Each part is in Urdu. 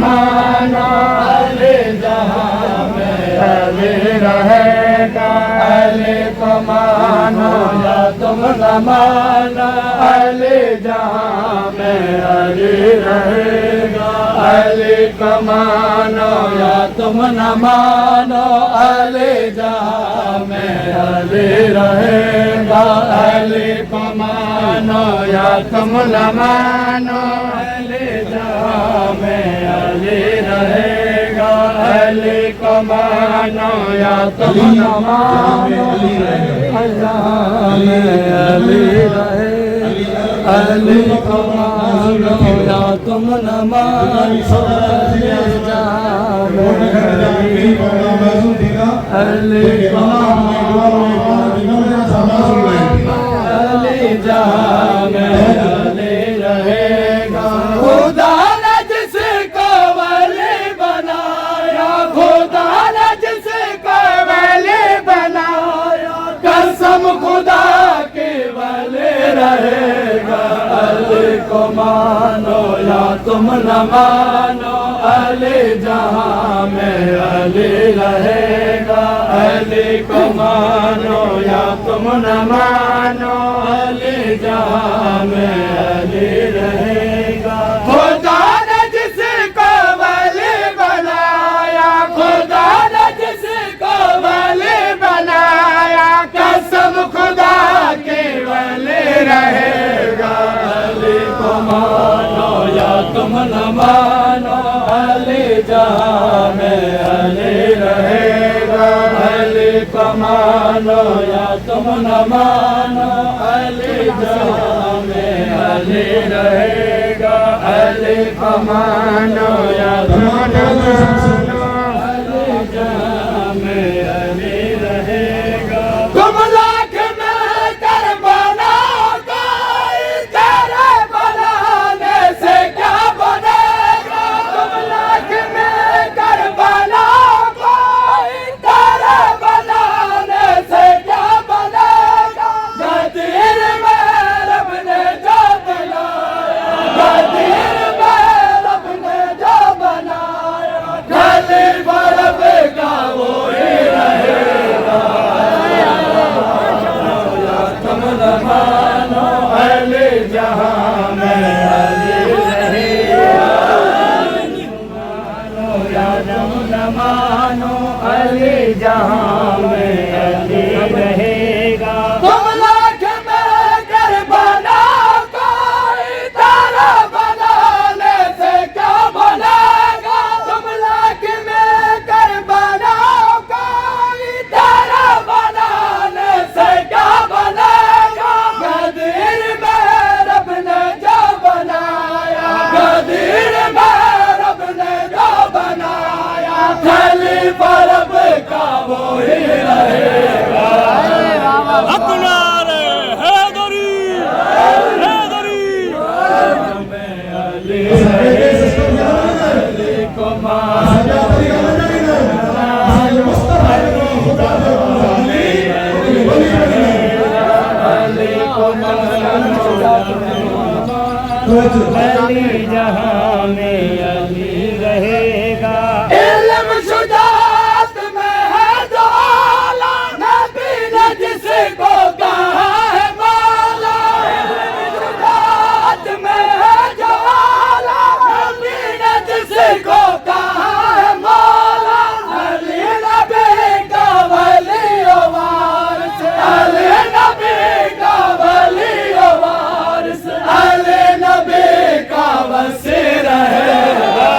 مانو علی جہاں میں علی رہے گا، علی کو مانو یا تم نہ مانو علی جہاں میں علی رہے گا، علی کو مانو یا تم نہ مانو علی جہاں میں علی رہے گا، علی کو مانو یا تم نہ مانو علی جہاں میں علی رہے گا، علی کو مانو یا تم نہ مانو جہاں میں علی رہے گا، علی کو مانو یا تم نہ مانو جہاں میں علی کو علی جہاں میں علی رہے گا، خدا نے جس کو ولی بنایا، خدا نے جس کو ولی بنایا، قسم خدا کی ولی رہے گا، علی کو مانو یا تم نہ مانو علی جہاں میں علی رہے گا، علی کو مانو یا تم نہ مانو علی جہاں میں علی رہے گا، خدا نے جس کو ولی بنایا، خدا نے جس کو ولی بنایا، قسم خدا کی ولی رہے گا، علی کو مانو یا تم نہ مانو علی جہاں میں علی رہے گا، علی کو مانو یا تم نہ مانو علی جہاں میں علی رہے گا، علی کو مانو یا تم نہ مانو علی جہاں میں علی رہے گا، تم لاکھ میں کربلا کوئی تیرے بنانے سے کیا بنے گا، تم لاکھ میں کربلا کوئی تیرے بنانے سے کیا بنے گا، غدیر میں رب نے جو بنایا، غدیر میں رب نے جو بنایا، غالب رب کا وہی رہے گا، تم نہ مانو علی جہاں میں علی رہے گا، مانو یا تم نہ مانو علی جہاں میں علی رہے گا، تم لاکھ میں کربلا کوئی تیرا بنانے سے کیا بنے گا، تم لاکھ میں کربلا کوئی تیرا بنانے سے کیا بنے گا، غدیر میں رب نے جو بنایا، غدیر میں رب نے جو بنایا، خلیفہ رب کا وہی رہے گا، اپنارے حیدری حیدری میں علی رہے گا، علی کو مانو علی کو علی جہاں میں علی رہے گا، علم شجاعت میں ہے جو اعلیٰ، نبی نے جس کو کہا ہے مولا، علم شجاعت میں ہے جو اعلیٰ، نبی نے جس کو کہا ہے مولا، علی نبی کا ولی و وارث، علی نبی کا ولی و وارث، علی نبی کا وصی رہے گا،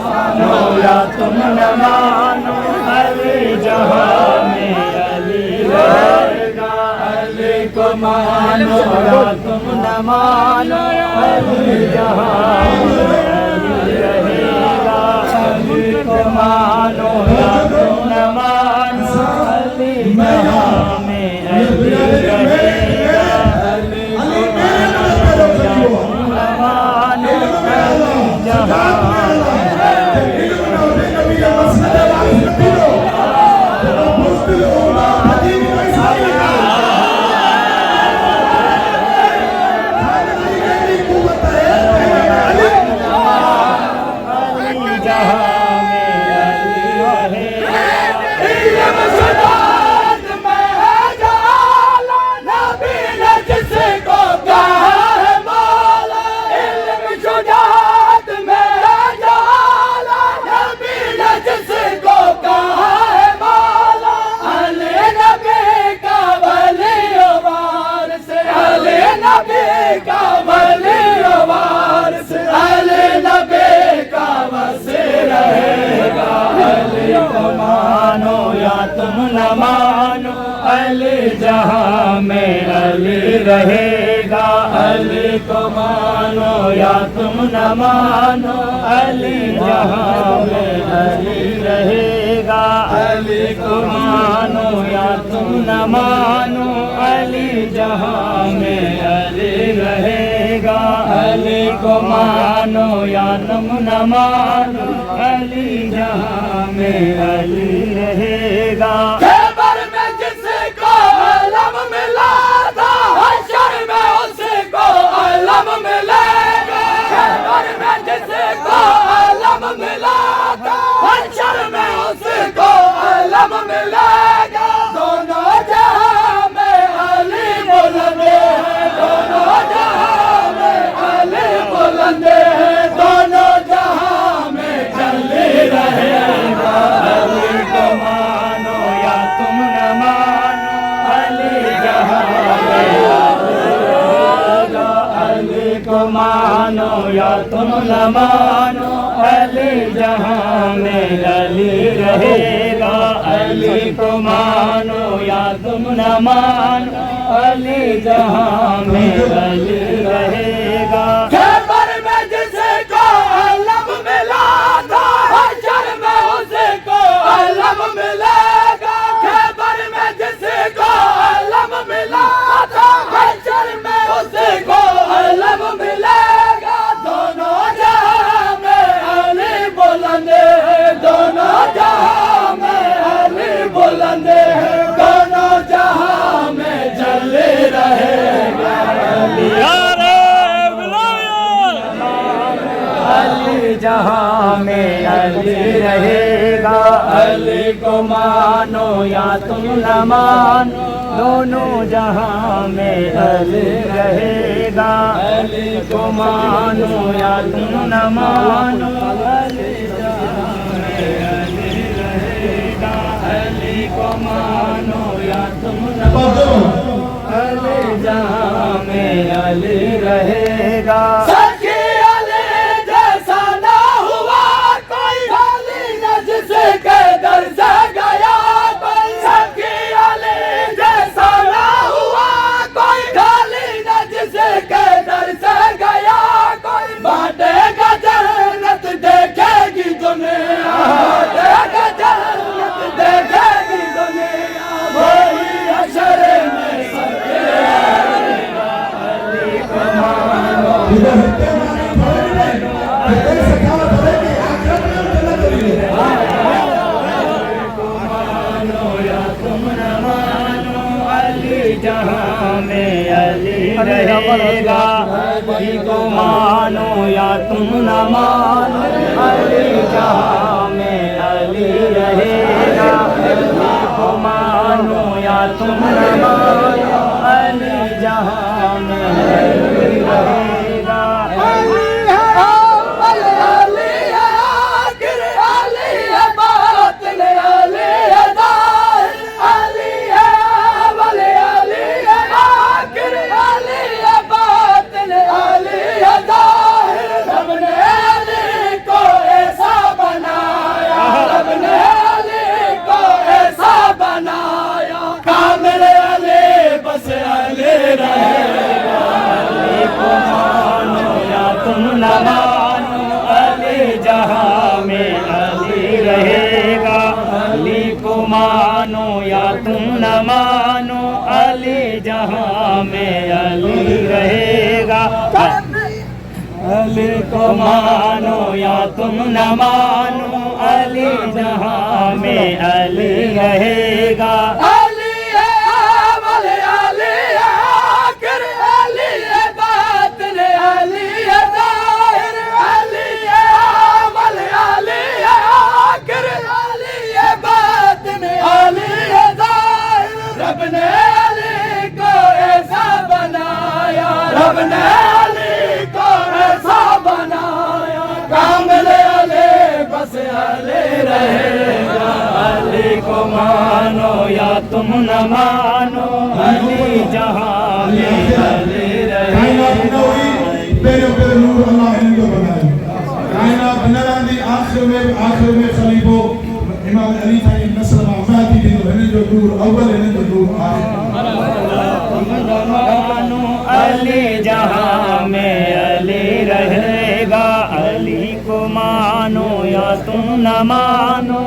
مانو یا تم نہ مانو علی جہاں میں علی رہے گا، علی کو مانو یا تم نہ مانو علی جہاں میں علی رہے گا، علی کو مانو یا تم نہ مانو علی جہاں میں علی رہے گا، علی کو مانو یا تم نہ مانو علی جہاں نہ مانو علی جہاں میں علی رہے گا علی کو مانو یا تم نہ مانو علی جہاں میں علی رہے گا علی کو مانو یا تم نہ مانو علی جہاں میں علی رہے گا علی کو مانو یا تم نہ مانو علی جہاں میں علی رہے گا خیبر میں جس کو علم ملا تھا حشر میں اس کو علم ملے گا خیبر میں جس کو علم ملا تھا حشر میں اس کو علم ملے گا دونوں جہاں میں علی بلند ہے دونوں جہاں میں علی بلند ہے دونوں جہاں میں علی رہے گا علی کو مانو یا تم نہ مانو علی جہاں میں علی کو مانو یا تم نہ مانو علی جہاں میں علی رہے گا علی کو مانو یا تم نہ مانو علی جہاں میں علی رہے گا خیبر میں جس کو علم ملا تھا حشر میں اس کو علم ملے گا خیبر میں جس کو علم ملا تھا حشر میں اس کو علم ملے گا دونوں جہاں میں علی بلند ہے دونوں جہاں میں علی بلند ہے دونوں جہاں میں جلے رہے گا علی جہاں میں علی رہے گا علی کو مانو یا تم نہ مانو دونوں جہاں میں علی رہے گا علی کو مانو یا تم نہ مانو علی جہاں میں علی رہے گا علی کو مانو یا تم نہ مانو علی جہاں میں علی رہے گا در سے گیا کوئی سکی علی جیسا نہ ہوا کوئی ڈالی نہ جس کے در سے گیا کوئی بانٹے گا جنت دیکھے گی دنیا بانٹے گا جنت دیکھے گی دنیا وہی حشر میں سب کے علی کو مانو جہاں میں علی رہے گا علی کو مانو یا تم نہ مانو علی جہاں میں علی رہے گا علی کو مانو یا تم نہ مانو علی جہاں میں علی رہے گا تم نہ مانو علی جہاں میں علی رہے گا علی کو مانو یا تم نہ مانو علی جہاں میں علی رہے گا علی کو مانو یا تم نہ مانو علی جہاں میں علی رہے گا رب نے علی کو ایسا بنایا رب نے علی کو ایسا بنایا کامل علی بس علی رہے گا علی کو مانو یا تم نہ مانو علی جہاں میں علی رہے گا کائنات بنانے آخر میں خلیفہ امام علی تعالی نسل آبادی کے جو نور اول ہے تو نور آئے تم نہ مانو علی جہاں میں علی رہے گا علی کو مانو یا تم نہ مانو